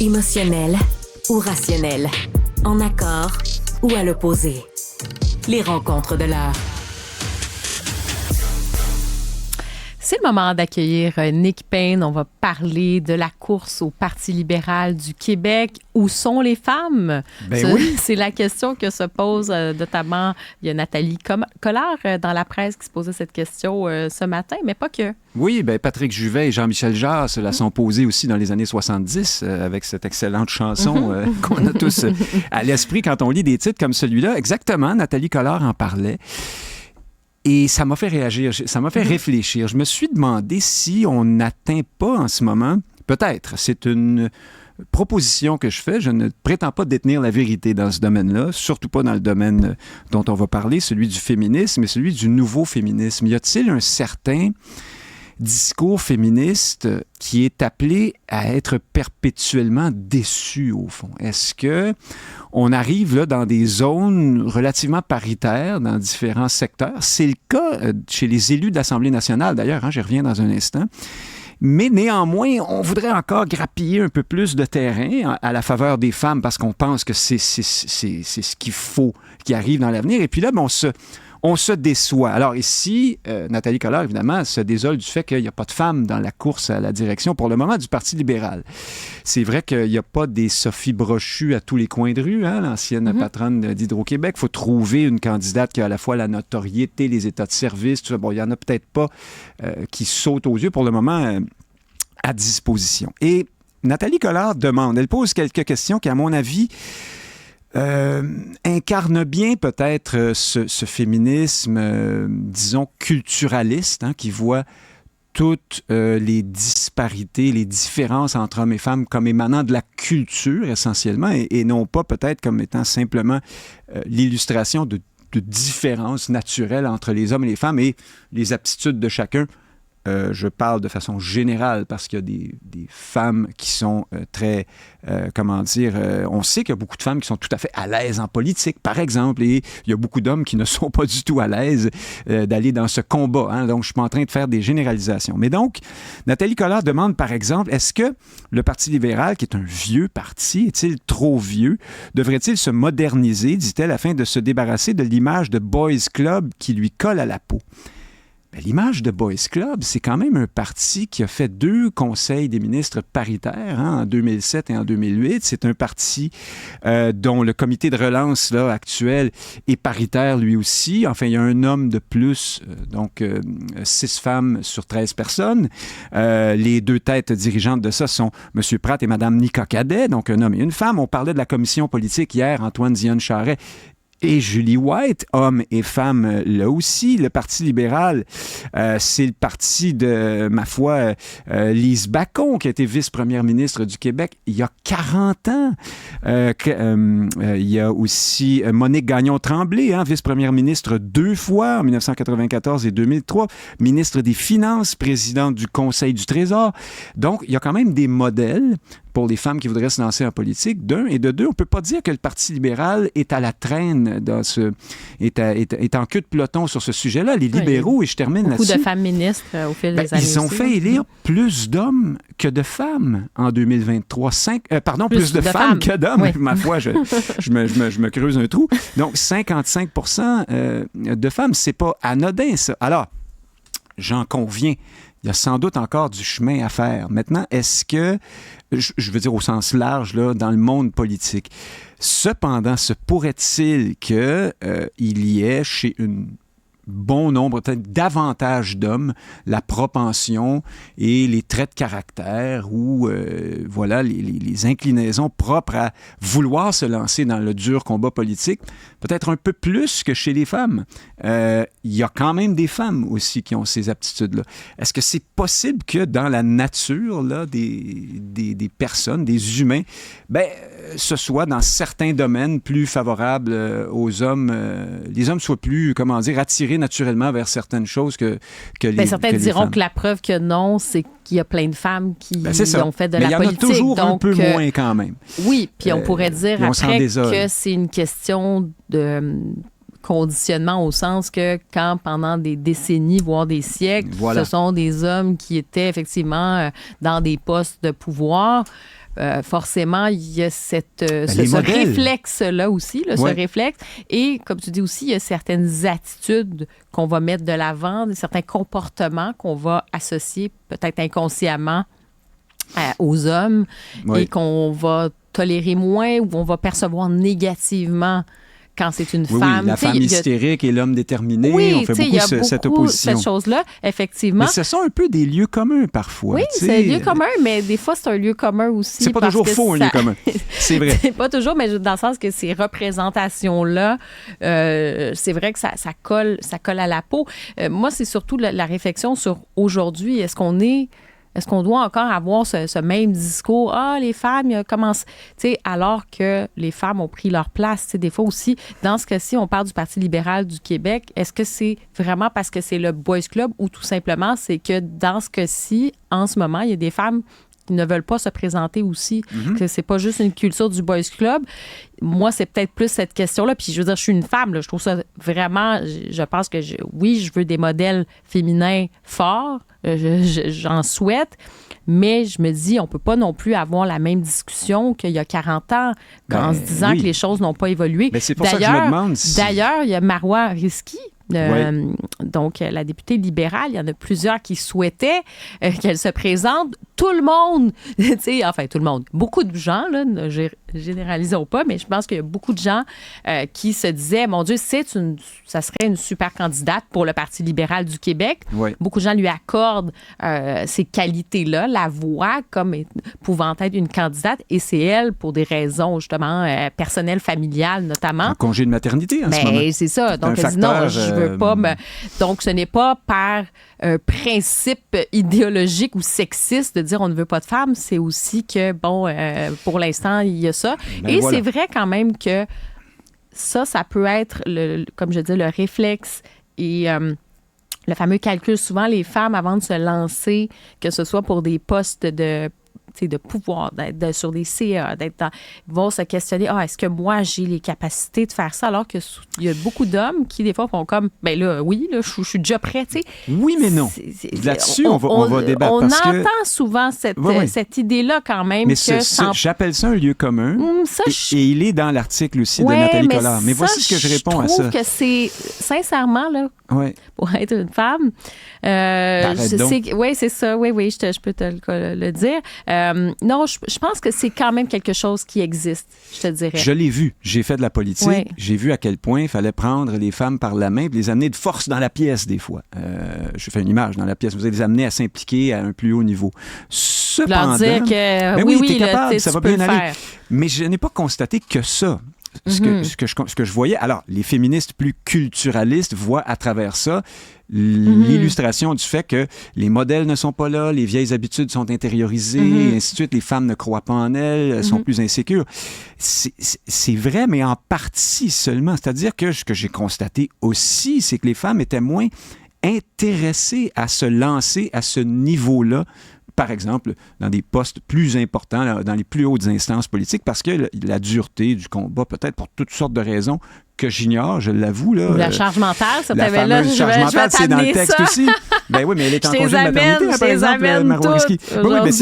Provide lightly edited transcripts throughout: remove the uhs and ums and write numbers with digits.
Émotionnel ou rationnel? En accord ou à l'opposé? Les rencontres de l'heure. C'est le moment d'accueillir Nick Payne. On va parler de la course au Parti libéral du Québec. Où sont les femmes? Oui. C'est la question que se pose notamment, il y a Nathalie Collard dans la presse qui se posait cette question ce matin, mais pas que. Oui, Patrick Juvet et Jean-Michel Jarre se la sont posées aussi dans les années 70 avec cette excellente chanson qu'on a tous à l'esprit quand on lit des titres comme celui-là. Exactement, Nathalie Collard en parlait. Et ça m'a fait réagir, ça m'a fait réfléchir. Je me suis demandé si on n'atteint pas en ce moment, peut-être, c'est une proposition que je fais, je ne prétends pas détenir la vérité dans ce domaine-là, surtout pas dans le domaine dont on va parler, celui du féminisme et celui du nouveau féminisme. Y a-t-il un certain discours féministe qui est appelé à être perpétuellement déçu, au fond? Est-ce que on arrive là dans des zones relativement paritaires dans différents secteurs? C'est le cas chez les élus de l'Assemblée nationale, d'ailleurs, j'y reviens dans un instant. Mais néanmoins, on voudrait encore grappiller un peu plus de terrain à la faveur des femmes parce qu'on pense que c'est ce qu'il faut qui arrive dans l'avenir. Et puis là, on se déçoit. Alors ici, Nathalie Collard, évidemment, se désole du fait qu'il n'y a pas de femmes dans la course à la direction, pour le moment, du Parti libéral. C'est vrai qu'il n'y a pas des Sophie Brochu à tous les coins de rue, l'ancienne patronne d'Hydro-Québec. Il faut trouver une candidate qui a à la fois la notoriété, les états de service, tout ça. Bon, il n'y en a peut-être pas qui sautent aux yeux pour le moment à disposition. Et Nathalie Collard demande, elle pose quelques questions qui, à mon avis, incarne bien peut-être ce féminisme, disons, culturaliste, qui voit toutes les disparités, les différences entre hommes et femmes comme émanant de la culture essentiellement et non pas peut-être comme étant simplement l'illustration de différences naturelles entre les hommes et les femmes et les aptitudes de chacun. Je parle de façon générale parce qu'il y a des femmes qui sont très, on sait qu'il y a beaucoup de femmes qui sont tout à fait à l'aise en politique, par exemple, et il y a beaucoup d'hommes qui ne sont pas du tout à l'aise d'aller dans ce combat. Donc, je ne suis pas en train de faire des généralisations. Mais donc, Nathalie Collard demande, par exemple, est-ce que le Parti libéral, qui est un vieux parti, est-il trop vieux? Devrait-il se moderniser, dit-elle, afin de se débarrasser de l'image de Boys Club qui lui colle à la peau? L'image de Boys Club, c'est quand même un parti qui a fait 2 conseils des ministres paritaires en 2007 et en 2008. C'est un parti dont le comité de relance là, actuel est paritaire lui aussi. Enfin, il y a un homme de plus, donc 6 femmes sur 13 personnes. Les 2 têtes dirigeantes de ça sont M. Pratt et Mme Nika Cadet, donc un homme et une femme. On parlait de la commission politique hier, Antoine Dion-Charest et Julie White, hommes et femmes là aussi. Le Parti libéral, c'est le parti de, ma foi, Lise Bacon, qui a été vice-première ministre du Québec il y a 40 ans. Il y a aussi Monique Gagnon-Tremblay, vice-première ministre 2 fois, en 1994 et 2003, ministre des Finances, présidente du Conseil du Trésor. Donc, il y a quand même des modèles pour les femmes qui voudraient se lancer en politique, d'un, et de deux, on ne peut pas dire que le Parti libéral est à la traîne, est en queue de peloton sur ce sujet-là. Les libéraux, et je termine là-dessus... Beaucoup de femmes ministres au fil des années. Ils ont fait élire plus d'hommes que de femmes en 2023. Plus de femmes que d'hommes. Oui. Ma foi, je me creuse un trou. Donc, 55% de femmes, c'est pas anodin, ça. Alors, j'en conviens. Il y a sans doute encore du chemin à faire. Maintenant, est-ce que, je veux dire au sens large, là, dans le monde politique, cependant, se pourrait-il qu'il y ait chez bon nombre, peut-être davantage d'hommes, la propension et les traits de caractère ou les inclinaisons propres à vouloir se lancer dans le dur combat politique, peut-être un peu plus que chez les femmes. Il y a quand même des femmes aussi qui ont ces aptitudes-là. Est-ce que c'est possible que dans la nature là, des personnes, des humains, ce soit dans certains domaines plus favorables aux hommes, les hommes soient plus, attirés naturellement vers certaines choses que les certains diront femmes. Que la preuve que non, c'est qu'il y a plein de femmes qui ont fait de la politique. Mais il y en a toujours donc, un peu moins quand même. Oui, puis on pourrait dire après que c'est une question de conditionnement au sens que quand pendant des décennies, voire des siècles, ce sont des hommes qui étaient effectivement dans des postes de pouvoir, forcément, il y a les ce modèles. réflexe-là aussi, là, Ouais. ce réflexe. Et comme tu dis aussi, il y a certaines attitudes qu'on va mettre de l'avant, certains comportements qu'on va associer peut-être inconsciemment aux hommes Oui. et qu'on va tolérer moins ou on va percevoir négativement quand c'est une Oui, femme. la Tu sais, femme il y a- hystérique et l'homme déterminé, Oui, on fait tu sais, il y beaucoup, a cette beaucoup opposition. cette chose-là, effectivement. Mais ce sont un peu des lieux communs parfois. Oui, tu sais. c'est un lieu commun, mais des fois, c'est un lieu commun aussi. C'est pas parce toujours que faux, un ça- lieu commun. C'est vrai. C'est pas toujours, mais dans le sens que ces représentations-là, c'est vrai que ça colle à la peau. Moi, c'est surtout la réflexion sur aujourd'hui. Est-ce qu'on doit encore avoir ce même discours? Ah, les femmes, comment... Tu sais, alors que les femmes ont pris leur place. Tu sais, des fois aussi, dans ce cas-ci, on parle du Parti libéral du Québec. Est-ce que c'est vraiment parce que c'est le Boys Club ou tout simplement c'est que dans ce cas-ci, en ce moment, il y a des femmes qui ne veulent pas se présenter aussi, que c'est pas juste une culture du Boys Club. Moi, c'est peut-être plus cette question-là. Puis, je veux dire, je suis une femme, là, je trouve ça vraiment... Je pense que, oui, je veux des modèles féminins forts. J'en souhaite. Mais je me dis, on peut pas non plus avoir la même discussion qu'il y a 40 ans en se disant oui. que les choses n'ont pas évolué. Mais c'est pour ça que je me demande si... D'ailleurs, il y a Marois Risky, donc la députée libérale, il y en a plusieurs qui souhaitaient qu'elle se présente. Tout le monde, tu sais, enfin tout le monde, beaucoup de gens, là, ne généralisons pas, mais je pense qu'il y a beaucoup de gens qui se disaient, mon Dieu, ça serait une super candidate pour le Parti libéral du Québec. Oui. Beaucoup de gens lui accordent ces qualités-là, la voix comme pouvant être une candidate, et c'est elle pour des raisons justement personnelles, familiales notamment. En congé de maternité en ce moment. Mais c'est ça. Donc, un elle dit non, facteur, je veux pas me... Donc, ce n'est pas par principe idéologique ou sexiste de dire on ne veut pas de femmes. C'est aussi que, bon, pour l'instant, il y a ça. Ben Et voilà. c'est vrai quand même que ça peut être, comme je dis, le réflexe et... le fameux calcul, souvent, les femmes, avant de se lancer, que ce soit pour des postes de pouvoir, d'être sur des CA, vont se questionner, est-ce que moi, j'ai les capacités de faire ça? Alors qu'il y a beaucoup d'hommes qui, des fois, font comme, ben là, oui, là, je suis déjà prêt, tu sais. Oui, mais non. Là-dessus, on va débattre. On parce entend que... souvent cette idée-là, quand même. Mais que j'appelle ça un lieu commun. Et il est dans l'article aussi de Nathalie Collard. Mais voici ce que je réponds à ça. Je trouve que c'est, sincèrement, là, pour être une femme, oui, c'est ça. Oui, je peux te le dire. Non, je pense que c'est quand même quelque chose qui existe, je te dirais. Je l'ai vu. J'ai fait de la politique. Oui. J'ai vu à quel point il fallait prendre les femmes par la main et les amener de force dans la pièce, des fois. Je fais une image dans la pièce. Vous allez les amener à s'impliquer à un plus haut niveau. Cependant, leur dire que ben oui, t'es capable, ça tu va peux bien le aller. faire. Mais je n'ai pas constaté que ça. Ce que je voyais, alors, les féministes plus culturalistes voient à travers ça l'illustration du fait que les modèles ne sont pas là, les vieilles habitudes sont intériorisées, et ainsi de suite, les femmes ne croient pas en elles, elles sont plus insécures. C'est vrai, mais en partie seulement. C'est-à-dire que ce que j'ai constaté aussi, c'est que les femmes étaient moins intéressées à se lancer à ce niveau-là, par exemple, dans des postes plus importants, dans les plus hautes instances politiques, parce que la dureté du combat, peut-être pour toutes sortes de raisons que j'ignore, je l'avoue. Là, la charge mentale, ça la t'avait là. fameuse charge mentale, c'est dans le texte ça. aussi. Ben oui, mais elle est en Je congé de maternité, les par exemple, amène Marois Risky. toutes Oui, mais aujourd'hui.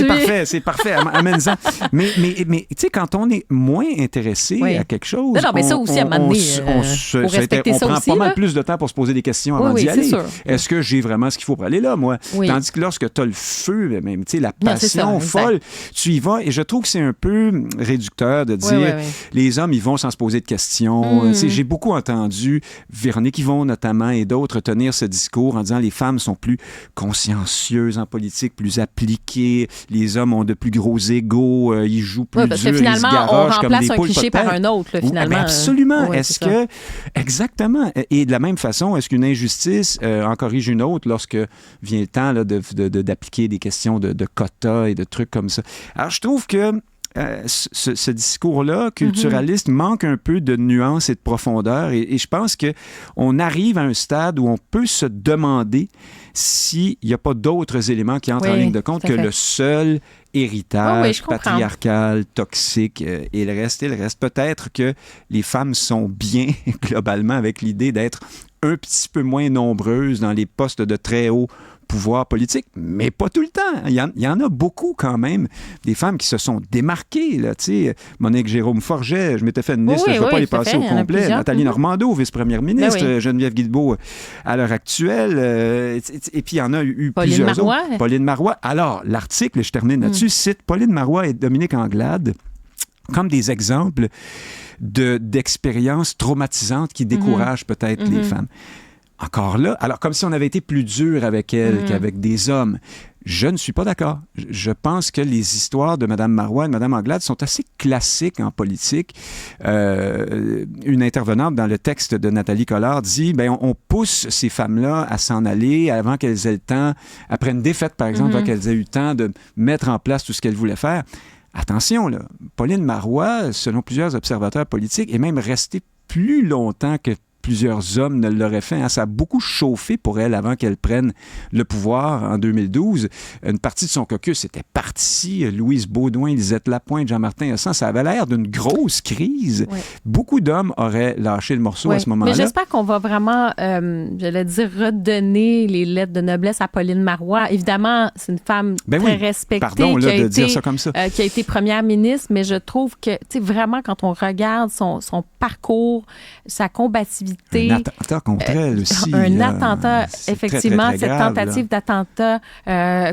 c'est parfait, amène-en. Mais tu sais, quand on est moins intéressé à quelque chose, non, mais ça aussi, à un moment donné, faut respecter on ça prend aussi, pas là. mal plus de temps pour se poser des questions avant d'y aller. Sûr. Est-ce que j'ai vraiment ce qu'il faut pour aller là, moi? Oui. Tandis que lorsque tu as le feu, même, tu sais, la Non, c'est passion ça, folle, tu y vas. Et je trouve que c'est un peu réducteur de dire les hommes, ils vont sans se poser de questions. Tu sais, j'ai beaucoup entendu Véronique Yvon, notamment, et d'autres tenir ce discours en disant les femmes sont plus consciencieuses en politique, plus appliquées, les hommes ont de plus gros égos, ils jouent plus parce dur, que finalement, ils se garochent on comme des remplace un poules cliché pas de par tête. un autre, là, finalement. Ben absolument. Oui, est-ce que... Exactement. Et de la même façon, est-ce qu'une injustice en corrige une autre lorsque vient le temps là, d'appliquer des questions de quotas et de trucs comme ça? Alors, je trouve que ce discours-là, culturaliste, manque un peu de nuance et de profondeur. Et je pense qu'on arrive à un stade où on peut se demander s'il n'y a pas d'autres éléments qui entrent en ligne de compte que le seul héritage je comprends. patriarcal, toxique et le reste. Peut-être que les femmes sont bien globalement avec l'idée d'être un petit peu moins nombreuses dans les postes de très haut pouvoir politique, mais pas tout le temps. Il y en a beaucoup quand même, des femmes qui se sont démarquées. Là, Monique Jérôme Forget, je m'étais fait une liste, je ne vais pas les passer au complet. Nathalie Normando, vice-première ministre, Geneviève Guilbeault à l'heure actuelle, et puis il y en a eu plusieurs autres. Pauline Marois. Alors, l'article, je termine là-dessus, cite Pauline Marois et Dominique Anglade comme des exemples d'expériences traumatisantes qui découragent peut-être les femmes. Encore là, alors comme si on avait été plus dur avec elle qu'avec des hommes. Je ne suis pas d'accord. Je pense que les histoires de Mme Marois et de Mme Anglade sont assez classiques en politique. Une intervenante dans le texte de Nathalie Collard dit on pousse ces femmes-là à s'en aller avant qu'elles aient le temps, après une défaite par exemple, avant qu'elles aient eu le temps de mettre en place tout ce qu'elles voulaient faire. Attention, là, Pauline Marois, selon plusieurs observateurs politiques, est même restée plus longtemps que plusieurs hommes ne l'auraient fait. Ça a beaucoup chauffé pour elle avant qu'elle prenne le pouvoir en 2012. Une partie de son caucus était partie. Louise Baudouin, Lisette Lapointe, Jean-Martin Hossan, ça avait l'air d'une grosse crise. Oui. Beaucoup d'hommes auraient lâché le morceau à ce moment-là. Mais j'espère qu'on va vraiment, redonner les lettres de noblesse à Pauline Marois. Évidemment, c'est une femme très respectée. Pardon de dire ça comme ça. Qui a été première ministre, mais je trouve que, vraiment, quand on regarde son parcours, sa combativité, un attentat contre elle aussi. Un attentat, effectivement, très, très, très cette grave, tentative d'attentat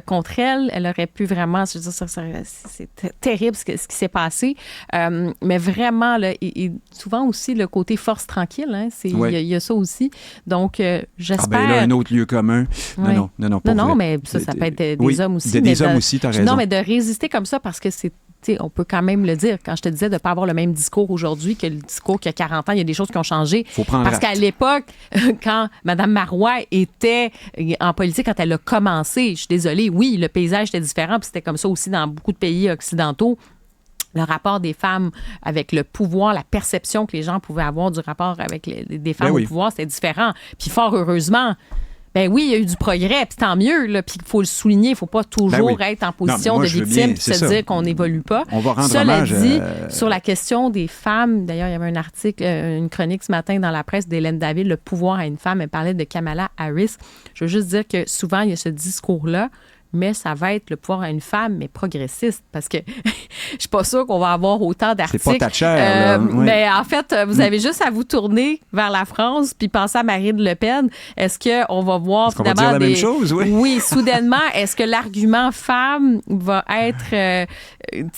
contre elle, elle aurait pu vraiment, je veux dire, c'est terrible ce qui s'est passé, mais vraiment, là, et souvent aussi le côté force tranquille, il y a ça aussi. Donc, j'espère... Ah ben là, un autre lieu commun. Non, mais ça peut être des hommes aussi. Des hommes aussi, t'as raison. Non, mais de résister comme ça parce que c'est on peut quand même le dire. Quand je te disais de ne pas avoir le même discours aujourd'hui que le discours qu'il y a 40 ans, il y a des choses qui ont changé. Faut prendre parce qu'à l'époque, quand Mme Marois était en politique, quand elle a commencé, je suis désolée, oui, le paysage était différent, puis c'était comme ça aussi dans beaucoup de pays occidentaux. Le rapport des femmes avec le pouvoir, la perception que les gens pouvaient avoir du rapport avec des femmes au pouvoir, c'était différent. Puis fort heureusement, ben oui, il y a eu du progrès, puis tant mieux, là, puis il faut le souligner, il ne faut pas toujours être en position de victime et se dire qu'on n'évolue pas. On va rendre Cela hommage dit, sur la question des femmes, d'ailleurs, il y avait un article, une chronique ce matin dans la presse d'Hélène David, Le pouvoir à une femme, elle parlait de Kamala Harris. Je veux juste dire que souvent, il y a ce discours-là, mais ça va être le pouvoir à une femme, mais progressiste, parce que je suis pas sûre qu'on va avoir autant d'articles. C'est pas Thatcher, là. Oui. Mais en fait, vous avez juste à vous tourner vers la France puis penser à Marine Le Pen. Est-ce qu'on va voir qu'on va dire la même chose, Oui, soudainement, est-ce que l'argument femme va être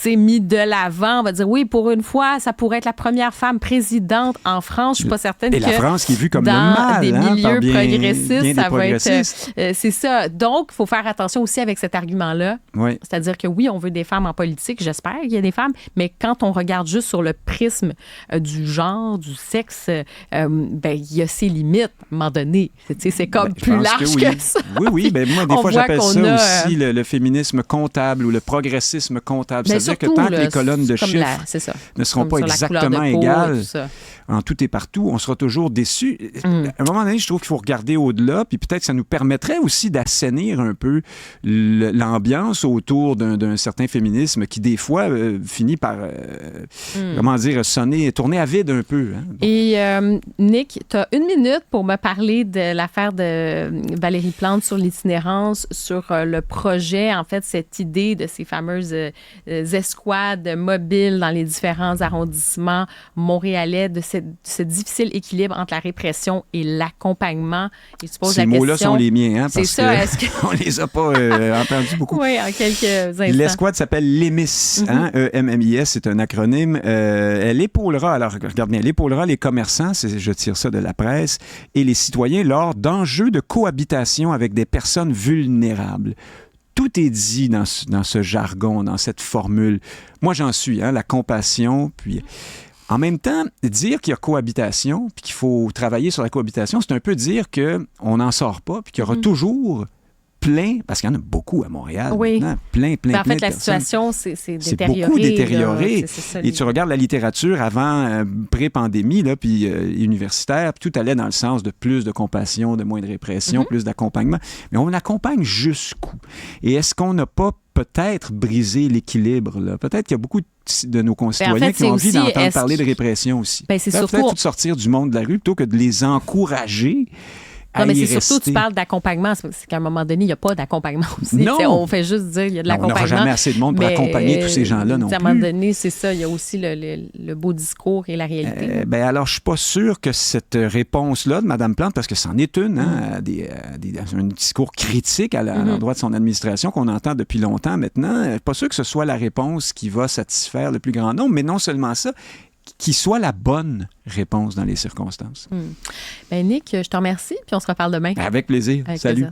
mis de l'avant? On va dire, oui, pour une fois, ça pourrait être la première femme présidente en France. Je suis pas certaine que... Et la France qui est vue comme le mal, dans des milieux progressistes, ça va être... c'est ça. Donc, il faut faire attention aussi avec cet argument-là. Oui. C'est-à-dire que oui, on veut des femmes en politique, j'espère qu'il y a des femmes, mais quand on regarde juste sur le prisme du genre, du sexe, il y a ses limites à un moment donné. C'est comme plus large que ça. Oui. Ben, moi, des fois, j'appelle ça aussi le féminisme comptable ou le progressisme comptable. C'est-à-dire que tant que les colonnes de chiffres ne seront pas exactement égales en tout et partout, on sera toujours déçus. À un moment donné, je trouve qu'il faut regarder au-delà, puis peut-être que ça nous permettrait aussi d'assainir un peu l'ambiance autour d'un certain féminisme qui, des fois, finit par, tourner à vide un peu. Hein? Bon. Et Nick, tu as 1 minute pour me parler de l'affaire de Valérie Plante sur l'itinérance, sur le projet, en fait, cette idée de ces fameuses escouades mobiles dans les différents arrondissements montréalais, de ce difficile équilibre entre la répression et l'accompagnement. Et tu poses ces mots-là sont les miens, hein, parce qu'on les a pas entendus beaucoup. Oui, en quelques instants. L'escouade s'appelle l'EMIS, E-M-M-I-S, c'est un acronyme. Elle épaulera, alors regarde bien, elle épaulera les commerçants, je tire ça de la presse, et les citoyens lors d'enjeux de cohabitation avec des personnes vulnérables. Tout est dit dans ce jargon, dans cette formule. Moi, j'en suis, la compassion, puis... En même temps, dire qu'il y a cohabitation puis qu'il faut travailler sur la cohabitation, c'est un peu dire qu'on n'en sort pas puis qu'il y aura toujours plein, parce qu'il y en a beaucoup à Montréal maintenant, plein en fait, la personnes. Situation, c'est détérioré. C'est beaucoup détérioré. C'est ça, et tu regardes la littérature avant, pré-pandémie, là, puis universitaire, puis tout allait dans le sens de plus de compassion, de moins de répression, plus d'accompagnement. Mais on accompagne jusqu'où? Et est-ce qu'on n'a pas peut-être briser l'équilibre. Là. Peut-être qu'il y a beaucoup de nos concitoyens qui ont envie d'entendre parler de répression aussi. C'est peut-être surtout... faut sortir du monde de la rue plutôt que de les encourager. Non, mais c'est surtout, tu parles d'accompagnement. C'est qu'à un moment donné, il n'y a pas d'accompagnement aussi. Non. On fait juste dire qu'il y a de l'accompagnement. On n'aura jamais assez de monde pour accompagner tous ces gens-là non plus. À un moment donné, c'est ça. Il y a aussi le beau discours et la réalité. Alors, je ne suis pas sûr que cette réponse-là de Mme Plante, parce que c'en est une, un discours critique à l'endroit de son administration qu'on entend depuis longtemps maintenant, je ne suis pas sûr que ce soit la réponse qui va satisfaire le plus grand nombre, mais non seulement ça, qui soit la bonne réponse dans les circonstances. Nick, je te remercie, puis on se reparle demain. Avec plaisir. Salut.